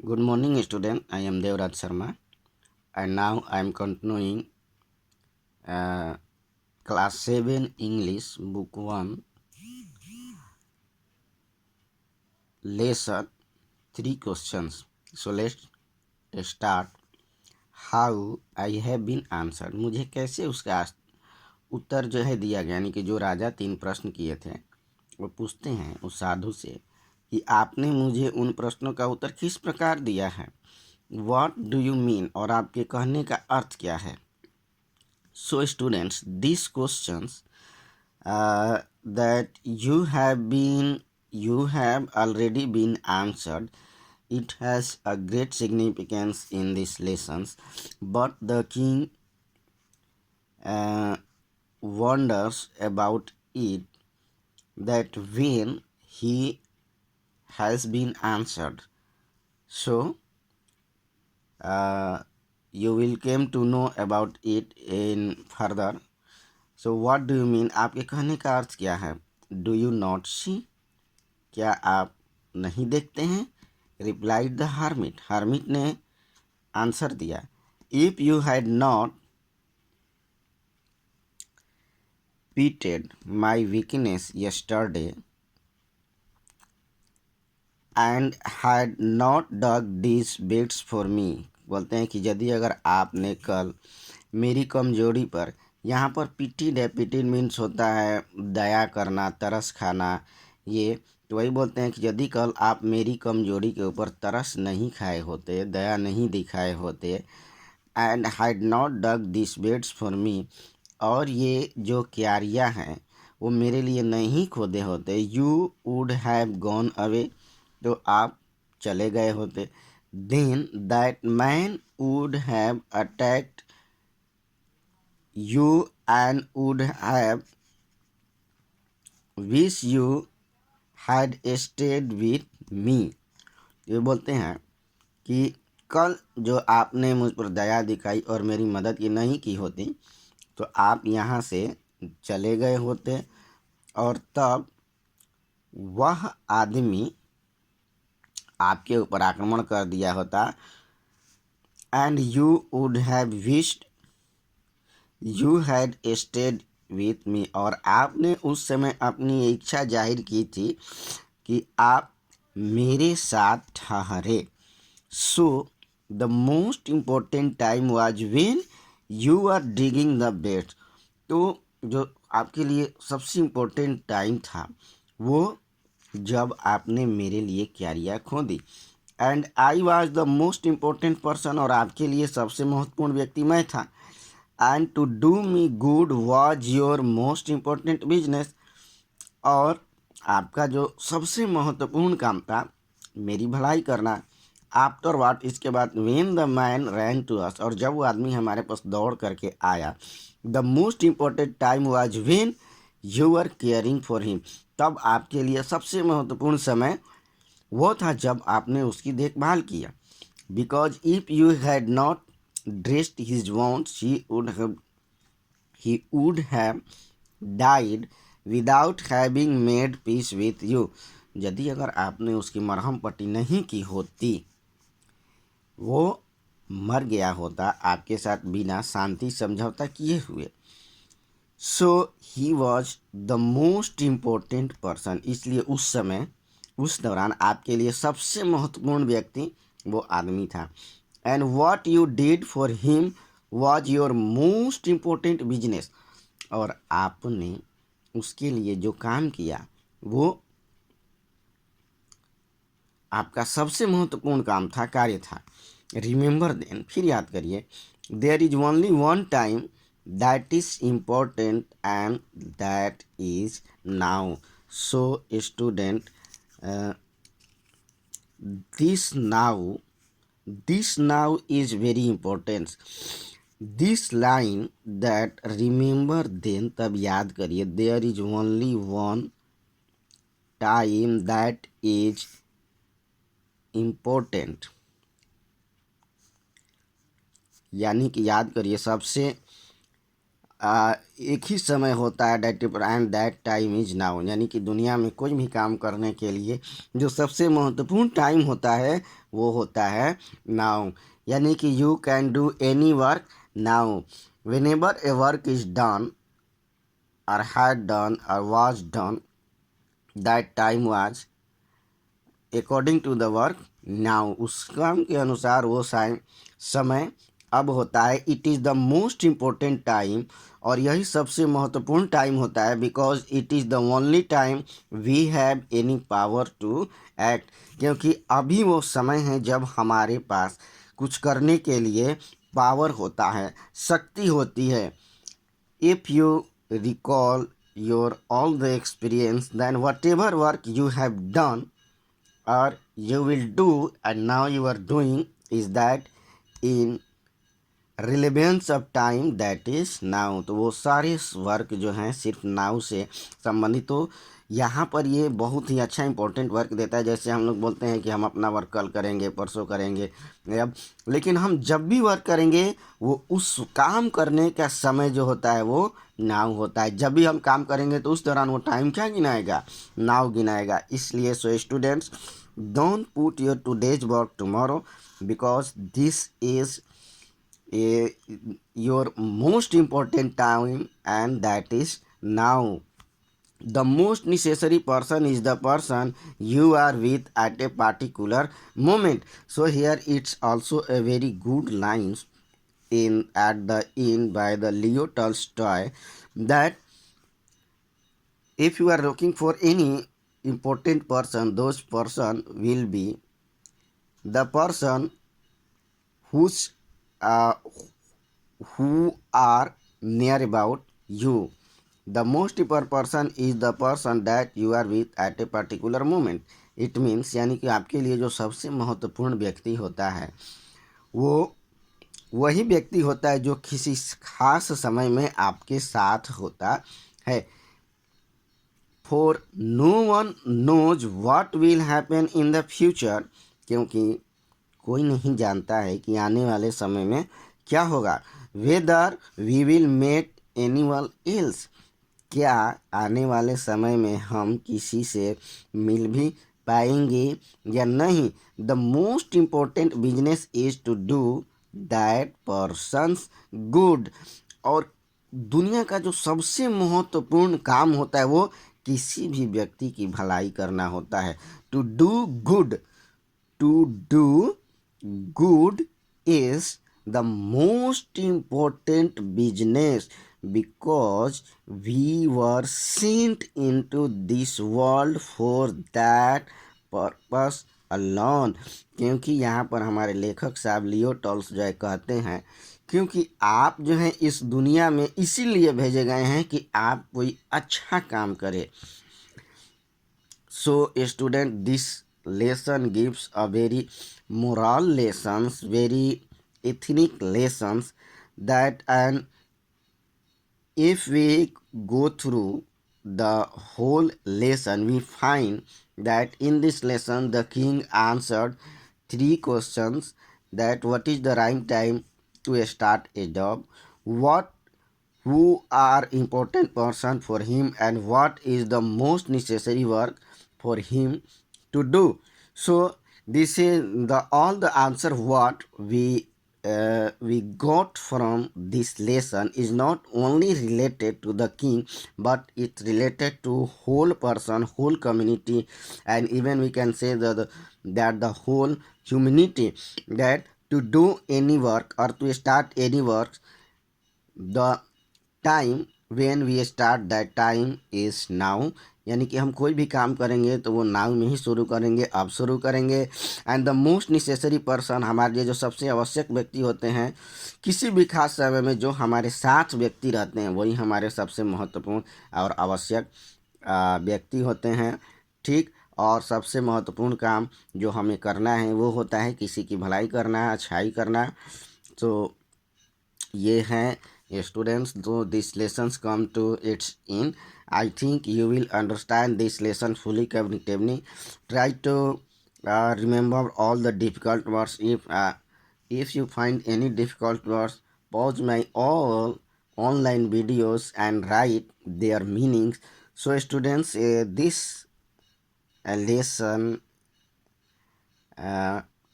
Good morning, student. I am Devraj Sharma, and now I am continuing uh, class 7 English, book 1, lesson 3 questions. So let's start. How I have been answered. मुझे कैसे उसका उत्तर जो है दिया गया, यानी कि जो राजा 3 प्रश्न किए थे वो पूछते हैं उस साधु से कि आपने मुझे उन प्रश्नों का उत्तर किस प्रकार दिया है. What do you mean? और आपके कहने का अर्थ क्या है. So students, these questions that you have already been answered. It has a great significance in these lessons, but the king wonders about it, that when he has been answered, so you will come to know about it in further. So what do you mean? आपके कहने का अर्थ क्या है. Do you not see? क्या आप नहीं देखते हैं. Replied the hermit. hermit ने आंसर दिया. If you had not pitied my weakness yesterday and had not dug these beds for me. बोलते हैं कि यदि अगर आपने कल मेरी कमजोरी पर, यहाँ पर पिटीड है. पिटीड मीन्स होता है दया करना, तरस खाना. ये तो वही बोलते हैं कि यदि कल आप मेरी कमजोरी के ऊपर तरस नहीं खाए होते, दया नहीं दिखाए होते, and had not dug this beds for me, और ये जो क्यारियाँ हैं वो मेरे लिए नहीं खोदे होते, you would have gone away, तो आप चले गए होते. Then that man would have attacked you and would have wish you had stayed with me. ये बोलते हैं कि कल जो आपने मुझ पर दया दिखाई और मेरी मदद की नहीं की होती तो आप यहाँ से चले गए होते, और तब वह आदमी आपके ऊपर आक्रमण कर दिया होता. And you would have wished you had stayed with me, और आपने उस समय अपनी इच्छा जाहिर की थी कि आप मेरे साथ ठहरे. So the most important time was when you are digging the bed. तो जो आपके लिए सबसे इम्पोर्टेंट टाइम था वो जब आपने मेरे लिए क्यारियाँ खोदी. And I was the most important person, और आपके लिए सबसे महत्वपूर्ण व्यक्ति मैं था. And to do me good was your most important business, और आपका जो सबसे महत्वपूर्ण काम था मेरी भलाई करना. आफ्टर वाट, इसके बाद, when the man ran to us, और जब वो आदमी हमारे पास दौड़ करके आया, the most important time was when you are caring for him, तब आपके लिए सबसे महत्वपूर्ण समय वो था जब आपने उसकी देखभाल किया. Because if you had not dressed his wounds, he would have died without having made peace with you. यदि अगर आपने उसकी मरहम पट्टी नहीं की होती वो मर गया होता आपके साथ बिना शांति समझौता किए हुए. So he was the most important person, इसलिए उस समय, उस दौरान आपके लिए सबसे महत्वपूर्ण व्यक्ति वो आदमी था. And what you did for him was your most important business, और आपने उसके लिए जो काम किया वो आपका सबसे महत्वपूर्ण काम था, कार्य था. रिमेंबर देन, फिर याद करिए, there is only one time that is important and that is now. So student, this now is very important. This line that remember then, तब याद करिए, there is only one time that is important, यानी कि याद करिए सबसे एक ही समय होता है that and that time is now, यानी कि दुनिया में कोई भी काम करने के लिए जो सबसे महत्वपूर्ण टाइम होता है वो होता है नाउ। यानी कि you can do any work now. Whenever a work is done और हैड डन और was done, that time was according to the work now. उस काम के अनुसार वो समय अब होता है। It is the most important time, और यही सबसे महत्वपूर्ण टाइम होता है, because it is the only time we have any power to act. क्योंकि अभी वो समय है जब हमारे पास कुछ करने के लिए पावर होता है, शक्ति होती है। If you recall your all the experience, then whatever work you have done or you will do and now you are doing is that in relevance of time that is now. तो वो सारे work जो हैं सिर्फ now से संबंधित। तो यहाँ पर ये बहुत ही अच्छा इंपॉर्टेंट वर्क देता है। जैसे हम लोग बोलते हैं कि हम अपना वर्क कल करेंगे, परसों करेंगे, अब लेकिन हम जब भी वर्क करेंगे वो उस काम करने का समय जो होता है वो नाउ होता है। जब भी हम काम करेंगे तो उस दौरान वो टाइम क्या गिनाएगा, नाउ गिनाएगा। इसलिए so students, don't put your today's work tomorrow, because this is your most important time, and that is now. The most necessary person is the person you are with at a particular moment. So here it's also a very good lines in at the end by the Leo Tolstoy, that if you are looking for any important person, those person will be the person whose uh, who are near about you. The most important person is the person that you are with at a particular moment. It means यानी कि आपके लिए जो सबसे महत्वपूर्ण व्यक्ति होता है वो वही व्यक्ति होता है जो किसी खास समय में आपके साथ होता है। For no one knows what will happen in the future, क्योंकि कोई नहीं जानता है कि आने वाले समय में क्या होगा। Whether we will met anyone else, क्या आने वाले समय में हम किसी से मिल भी पाएंगे या नहीं। The most important business is to do that person's good, और दुनिया का जो सबसे महत्वपूर्ण काम होता है वो किसी भी व्यक्ति की भलाई करना होता है। To do good, to do good is the most important business, because we were sent into this world for that purpose alone। क्योंकि यहाँ पर हमारे लेखक साहब लियो टॉल्स्टॉय कहते हैं, क्योंकि आप जो हैं इस दुनिया में इसीलिए भेजे गए हैं कि आप कोई अच्छा काम करें। So student, this lesson gives a very moral lessons, very ethnic lessons, that and if we go through the whole lesson, we find that in this lesson the king answered 3 questions, that what is the right time to start a job, what who are important person for him, and what is the most necessary work for him to do. So this is the all the answer what we got from this lesson is not only related to the king, but it's related to whole person, whole community, and even we can say that the whole humanity, that to do any work or to start any work, the time when we start that time is now. यानी कि हम कोई भी काम करेंगे तो वो now में ही शुरू करेंगे, अब शुरू करेंगे। And the most necessary person, हमारे लिए जो सबसे आवश्यक व्यक्ति होते हैं किसी भी खास समय में, जो हमारे साथ व्यक्ति रहते हैं, वही हमारे सबसे महत्वपूर्ण और आवश्यक व्यक्ति होते हैं। ठीक, और सबसे महत्वपूर्ण काम जो हमें करना है वो होता है किसी की भलाई करना, अच्छाई करना। तो ये हैं students, though these lessons come to its end, I think you will understand this lesson fully cognitively. Try to remember all the difficult words. If you find any difficult words, pause my all online videos and write their meanings. So students, this lesson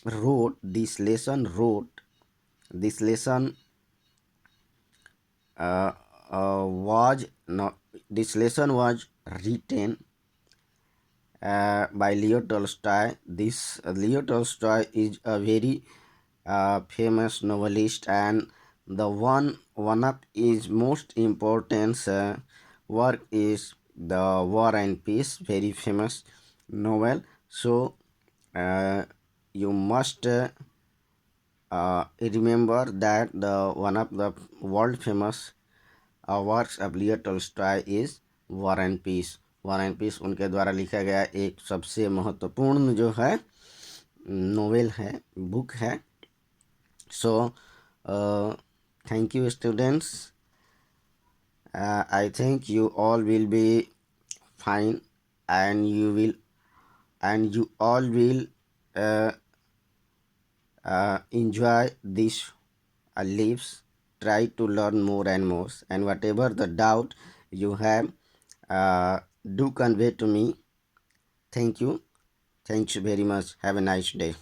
wrote this lesson wrote this lesson uh, was no this lesson was written by Leo Tolstoy. This Leo Tolstoy is a very famous novelist, and the one of his most important work is the War and Peace, very famous novel. So uh, you must remember that the one of the world famous works of Leo Tolstoy is war and peace. War and peace उनके द्वारा लिखा गया एक सबसे महत्वपूर्ण जो है novel है, बुक है. So thank you students. I think you all will be fine and you all will enjoy these lives. Try to learn more and more, and whatever the doubt you have, do convey to me. Thank you. Thanks very much. Have a nice day.